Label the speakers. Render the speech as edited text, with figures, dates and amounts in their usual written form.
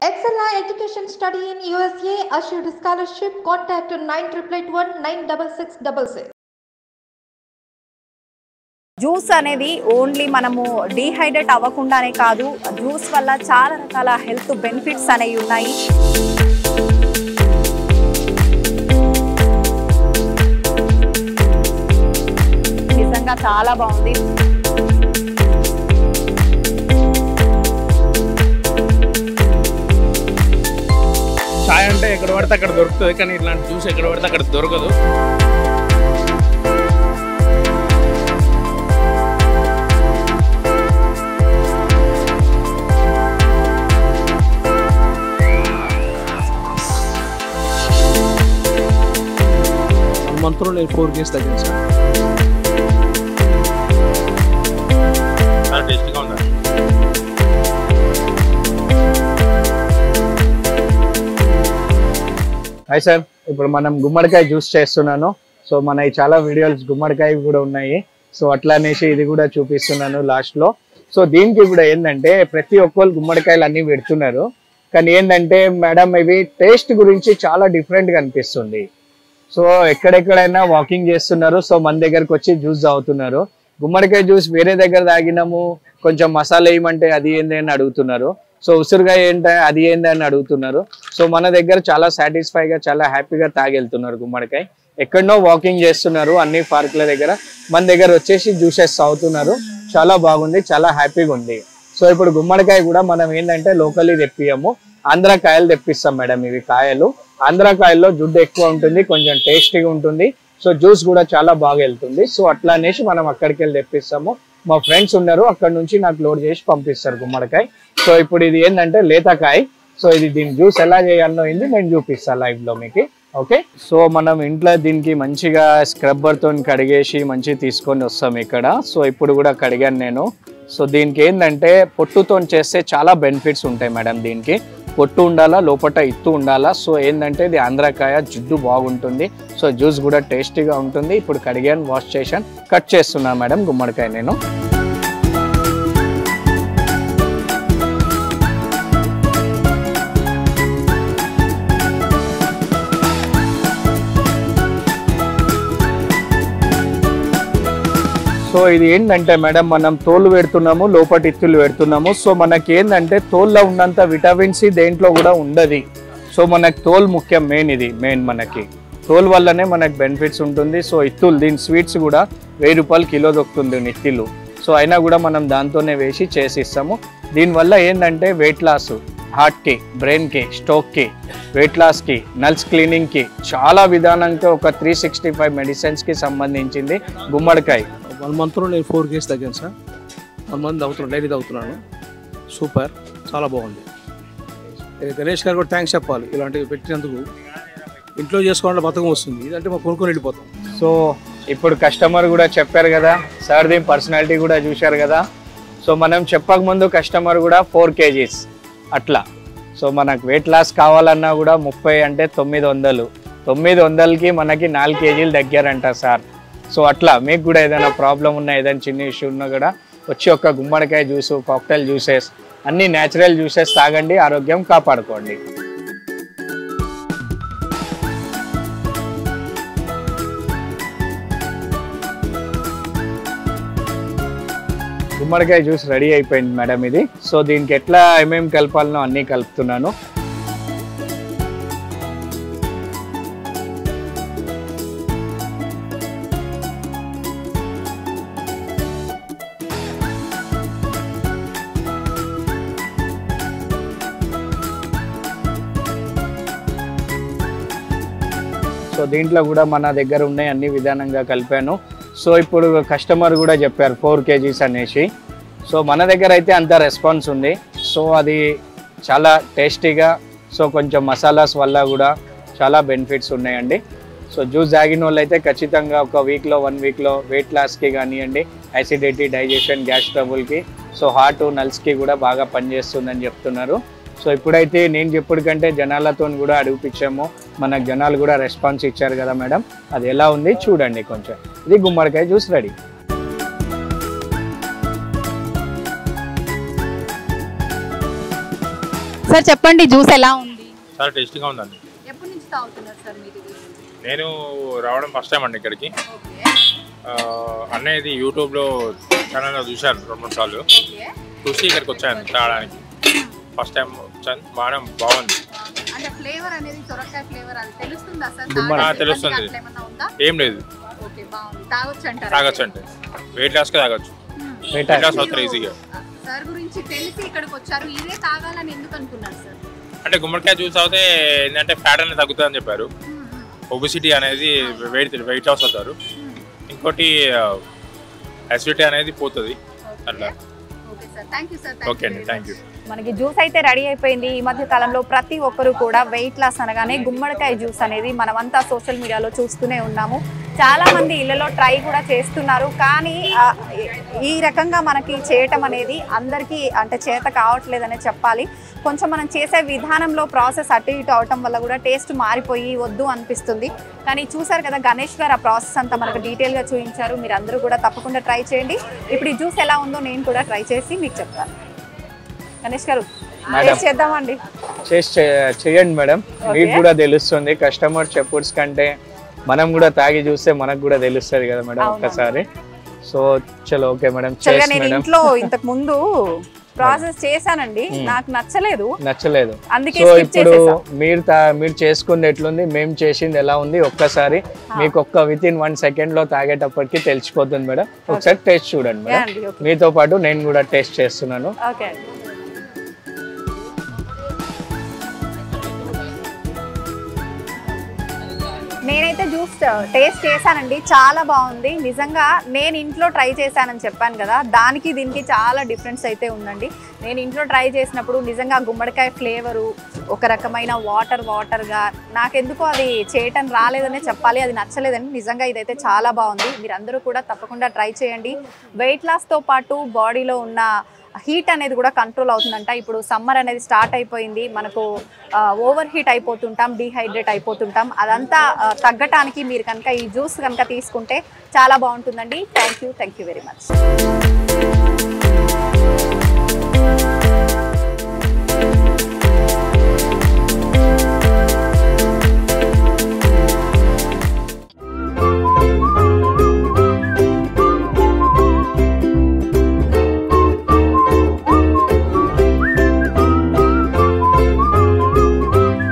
Speaker 1: Excella Education Study in USA assured scholarship. Contact 9881
Speaker 2: juice అనేది only మనము dehydrate అవ్వకుండానే కాదు, జ్యూస్ వల్ల చాలా రకాల హెల్త్ బెనిఫిట్స్ అనేవి ఉన్నాయి. నిజంగా చాలా బాగుంది.
Speaker 3: చాయ్ అంటే ఎక్కడ పడితే అక్కడ దొరుకుతుంది, కానీ ఇట్లాంటి జ్యూస్ ఎక్కడ పడితే అక్కడ దొరకదు. మంత్లో నేను 4 kg తగ్గాను సార్. చాలా టేస్టీగా ఉంది.
Speaker 4: హాయ్ సార్, ఇప్పుడు మనం గుమ్మడికాయ జ్యూస్ చేస్తున్నాను. సో మన చాలా వీడియోస్ గుమ్మడికాయ కూడా ఉన్నాయి. సో అట్లా అనేసి ఇది కూడా చూపిస్తున్నాను లాస్ట్లో. సో దీనికి కూడా ఏంటంటే ప్రతి ఒక్కరు గుమ్మడికాయలు అన్నీ పెడుతున్నారు, కానీ ఏంటంటే మేడం ఇవి టేస్ట్ గురించి చాలా డిఫరెంట్గా అనిపిస్తుంది. సో ఎక్కడెక్కడైనా వాకింగ్ చేస్తున్నారు, సో మన దగ్గరకు వచ్చి జ్యూస్ తాగుతున్నారు. గుమ్మడికాయ జ్యూస్ వేరే దగ్గర తాగినాము, కొంచెం మసాలా వేయమంటే అది ఏంది అని అడుగుతున్నారు. సో ఉసురుగా ఏంటంటే అది ఏంది అని అడుగుతున్నారు. సో మన దగ్గర చాలా సాటిస్ఫైగా చాలా హ్యాపీగా తాగెళ్తున్నారు గుమ్మడికాయ. ఎక్కడనో వాకింగ్ చేస్తున్నారు అన్ని పార్కుల దగ్గర, మన దగ్గర వచ్చేసి జ్యూసెస్ తాగుతున్నారు. చాలా బాగుంది, చాలా హ్యాపీగా ఉంది. సో ఇప్పుడు గుమ్మడికాయ కూడా మనం ఏంటంటే లోకల్లీ తెప్పియము, ఆంధ్ర కాయలు తెప్పిస్తాం మేడం. ఇవి కాయలు ఆంధ్ర కాయల్లో జుడ్డు ఎక్కువ ఉంటుంది, కొంచెం టేస్టీగా ఉంటుంది. సో జ్యూస్ కూడా చాలా బాగా వెళ్తుంది. సో అట్లా అనేసి మనం అక్కడికి వెళ్ళి తెప్పిస్తాము. మా ఫ్రెండ్స్ ఉన్నారు, అక్కడ నుంచి నాకు లోడ్ చేసి పంపిస్తారు గుమ్మడికాయ. సో ఇప్పుడు ఇది ఏంటంటే లేతకాయ. సో ఇది దీని జ్యూస్ ఎలా చేయాలో నేను చూపిస్తాను లైవ్ లో మీకు. ఓకే, సో మనం ఇంట్లో దీనికి మంచిగా స్క్రబ్బర్తో కడిగేసి మంచిగా తీసుకొని వస్తాం ఇక్కడ. సో ఇప్పుడు కూడా కడిగాను నేను. సో దీనికి ఏంటంటే పొట్టుతో చేస్తే చాలా బెనిఫిట్స్ ఉంటాయి మేడం. దీనికి పొట్టు ఉండాలా, లోపల ఇత్తు ఉండాలా. సో ఏంటంటే ఇది ఆంధ్రకాయ, జిడ్డు బాగుంటుంది. సో జ్యూస్ కూడా టేస్టీగా ఉంటుంది. ఇప్పుడు కడిగాను, వాష్ చేశాను, కట్ చేస్తున్నాను మేడం గుమ్మడికాయ నేను. సో ఇది ఏంటంటే మేడం మనం తోలు పెడుతున్నాము, లోపటి ఇత్తులు పెడుతున్నాము. సో మనకి ఏంటంటే తోల్లో ఉన్నంత విటమిన్ సి దేంట్లో కూడా ఉండదు. సో మనకు తోలు ముఖ్యం, ఇది మెయిన్ మనకి తోలు వల్లనే మనకు బెనిఫిట్స్ ఉంటుంది. సో ఇత్తులు దీని స్వీట్స్ కూడా 1000 రూపాయలు కిలో దొరుకుతుంది ఇత్తులు. సో అయినా కూడా మనం దాంతోనే వేసి చేసిస్తాము. దీనివల్ల ఏంటంటే వెయిట్ లాస్, హార్ట్కి, బ్రెయిన్కి, స్ట్రోక్కి, వెయిట్ లాస్కి, నల్స్ క్లీనింగ్కి చాలా విధానంగా ఒక 365 మెడిసిన్స్కి సంబంధించింది గుమ్మడికాయ.
Speaker 3: 1 మంత్లో నేను 4 kg తగ్గాను సార్. 1 మంత్ తాగుతున్నాను, డైలీ తాగుతున్నాను. సూపర్, చాలా బాగుంది. గణేష్ గారు కూడా థ్యాంక్స్ చెప్పాలి, ఇలాంటివి పెట్టినందుకు. ఇంట్లో చేసుకోవాలంటే బతకం వస్తుంది, ఇదంటే మనం కొనుక్కొని వెళ్ళిపోతాం.
Speaker 4: సో ఇప్పుడు కస్టమర్ కూడా చెప్పారు కదా సార్, దీని పర్సనాలిటీ కూడా చూశారు కదా. సో మనం చెప్పకముందు కస్టమర్ కూడా 4 kgs అట్లా. సో మనకు వెయిట్ లాస్ కావాలన్నా కూడా 30 అంటే 900, 900కి మనకి 4 kgలు తగ్గారంట సార్. సో అట్లా మీకు కూడా ఏదైనా ప్రాబ్లం ఉన్నా, ఏదైనా చిన్న ఇష్యూ ఉన్నా కూడా వచ్చి ఒక గుమ్మడికాయ జ్యూసు, కాక్టైల్ జ్యూసెస్, అన్ని న్యాచురల్ జ్యూసెస్ తాగండి, ఆరోగ్యం కాపాడుకోండి. గుమ్మడికాయ జ్యూస్ రెడీ అయిపోయింది మేడం ఇది. సో దీనికి ఎట్లా ఏమేమి కలపాలనో అన్నీ కలుపుతున్నాను. సో దీంట్లో కూడా మన దగ్గర ఉన్నాయి అన్ని విధానంగా కలిపాను. సో ఇప్పుడు కస్టమర్ కూడా చెప్పారు 4 kgs అనేసి. సో మన దగ్గర అయితే అంత రెస్పాన్స్ ఉంది. సో అది చాలా టేస్టీగా, సో కొంచెం మసాలాస్ వల్ల కూడా చాలా బెనిఫిట్స్ ఉన్నాయండి. సో జ్యూస్ తాగిన వాళ్ళు అయితే ఖచ్చితంగా ఒక వీక్లో 1 వీక్లో వెయిట్ లాస్కి కానివ్వండి, యాసిడిటీ, డైజెషన్, గ్యాస్ ట్రబుల్కి, సో హార్ట్, నల్స్కి కూడా బాగా పనిచేస్తుందని చెప్తున్నారు. సో ఇప్పుడైతే నేను చెప్పుడు కంటే జనాలతో కూడా అడిగిపించాము, మనకు జనాలు కూడా రెస్పాన్స్ ఇచ్చారు కదా మేడం. అది ఎలా ఉంది చూడండి కొంచెం. ఇది గుమ్మడికాయ జ్యూస్ రెడీ.
Speaker 2: సార్ చెప్పండి జ్యూస్ ఎలా ఉంది?
Speaker 5: చాలా టేస్టీగా ఉందండి.
Speaker 2: ఎప్పటి నుంచి తాగుతున్నారు సార్ మీరు?
Speaker 5: నేను రావడం ఫస్ట్ టైం అండి ఇక్కడికి. అన్నయ్యది యూట్యూబ్లో ఛానల్లో చూశాను 2-3 సార్లు, చూసి ఇక్కడికి వచ్చాను తాగడానికి. ఫస్ట్ టైం వచ్చాను, బాగుంది.
Speaker 2: అంటే ఫ్లేవర్ అనేది సొరకాయ ఫ్లేవర్ అది తెలుస్తుందా సార్?
Speaker 5: తెలుస్తుంది, ఏం లేదు.
Speaker 2: ఓకే, బాగుంది. తాగొచ్చు అంటారా?
Speaker 5: తాగొచ్చు అంటే వెయిట్ లాస్కి తాగొచ్చు, వెయిట్ లాస్ అవుతారు ఈజీగా.
Speaker 2: సార్ గురించి తెలిసి ఇక్కడికి వచ్చారు, ఇదే తాగాలని ఎందుకు అనుకున్నారు సార్?
Speaker 5: అంటే గుమ్మడికాయ జ్యూస్ తాగితే ఏంటంటే ఫ్యాట్ అనేది తగ్గుతుందని చెప్పారు. ఒబిసిటీ అనేది వెయిట్ లాస్ అవుతారు. ఇంకోటి అసిడిటీ అనేది పోతుంది అట్లా. ఓకే అండి, థ్యాంక్ యూ.
Speaker 2: మనకి జ్యూస్ అయితే రెడీ అయిపోయింది. ఈ మధ్య కాలంలో ప్రతి ఒక్కరు కూడా వెయిట్ లాస్ అనగానే గుమ్మడికాయ జ్యూస్ అనేది మనమంతా సోషల్ మీడియాలో చూస్తూనే ఉన్నాము. చాలా మంది ఇళ్లలో ట్రై కూడా చేస్తున్నారు. కానీ ఈ రకంగా మనకి చేయటం అనేది అందరికీ అంటే చేత కావట్లేదనే చెప్పాలి. కొంచెం మనం చేసే విధానంలో ప్రాసెస్ అటు ఇటు అవటం వల్ల కూడా టేస్ట్ మారిపోయి వద్దు అనిపిస్తుంది. కానీ చూసారు కదా గణేష్ గారు ఆ ప్రాసెస్ అంతా మనకు డీటెయిల్గా చూపించారు. మీరు అందరూ కూడా తప్పకుండా ట్రై చేయండి. ఇప్పుడు ఈ జ్యూస్ ఎలా ఉందో నేను కూడా ట్రై చేసి మీకు చెప్తాను. గణేష్ గారు చేద్దామండి.
Speaker 4: చేయండి మేడం, మీకు కూడా తెలుస్తుంది. కస్టమర్ చెప్పుడ్స్ కంటే మనం కూడా తాగి చూస్తే మనకు కూడా తెలుస్తుంది కదా మేడం ఒక్కసారి. సో చలో ఓకే మేడం.
Speaker 2: నేను ఇంట్లో ఇంతకు ముందు ప్రాసెస్ చేశానండి, నాకు నచ్చలేదు. అందుకే
Speaker 4: ఇప్పుడు మీరు చేసుకుంది ఎట్లుంది, మేము చేసింది ఎలా ఉంది ఒక్కసారి మీకు విత్ ఇన్ 1 సెకండ్ లో తాగేటప్పటికి తెలిసిపోతుంది మేడం. ఒకసారి టేస్ట్ చూడండి మేడం. మీతో పాటు నేను కూడా టేస్ట్ చేస్తున్నాను.
Speaker 2: నేనైతే జ్యూస్ టేస్ట్ చేశానండి, చాలా బాగుంది. నిజంగా నేను ఇంట్లో ట్రై చేశానని చెప్పాను కదా, దానికి దీనికి చాలా డిఫరెన్స్ అయితే ఉందండి. నేను ఇంట్లో ట్రై చేసినప్పుడు నిజంగా గుమ్మడికాయ ఫ్లేవరు ఒక రకమైన వాటర్గా నాకెందుకో అది చేయటం రాలేదనే చెప్పాలి, అది నచ్చలేదండి. నిజంగా ఇదైతే చాలా బాగుంది. మీరందరూ కూడా తప్పకుండా ట్రై చేయండి. వెయిట్ లాస్తో పాటు బాడీలో ఉన్న హీట్ అనేది కూడా కంట్రోల్ అవుతుందంట. ఇప్పుడు సమ్మర్ అనేది స్టార్ట్ అయిపోయింది, మనకు ఓవర్ హీట్ అయిపోతుంటాం, డీహైడ్రేట్ అయిపోతుంటాం. అదంతా తగ్గటానికి మీరు కనుక ఈ జ్యూస్ కనుక తీసుకుంటే చాలా బాగుంటుందండి. Thank you very much.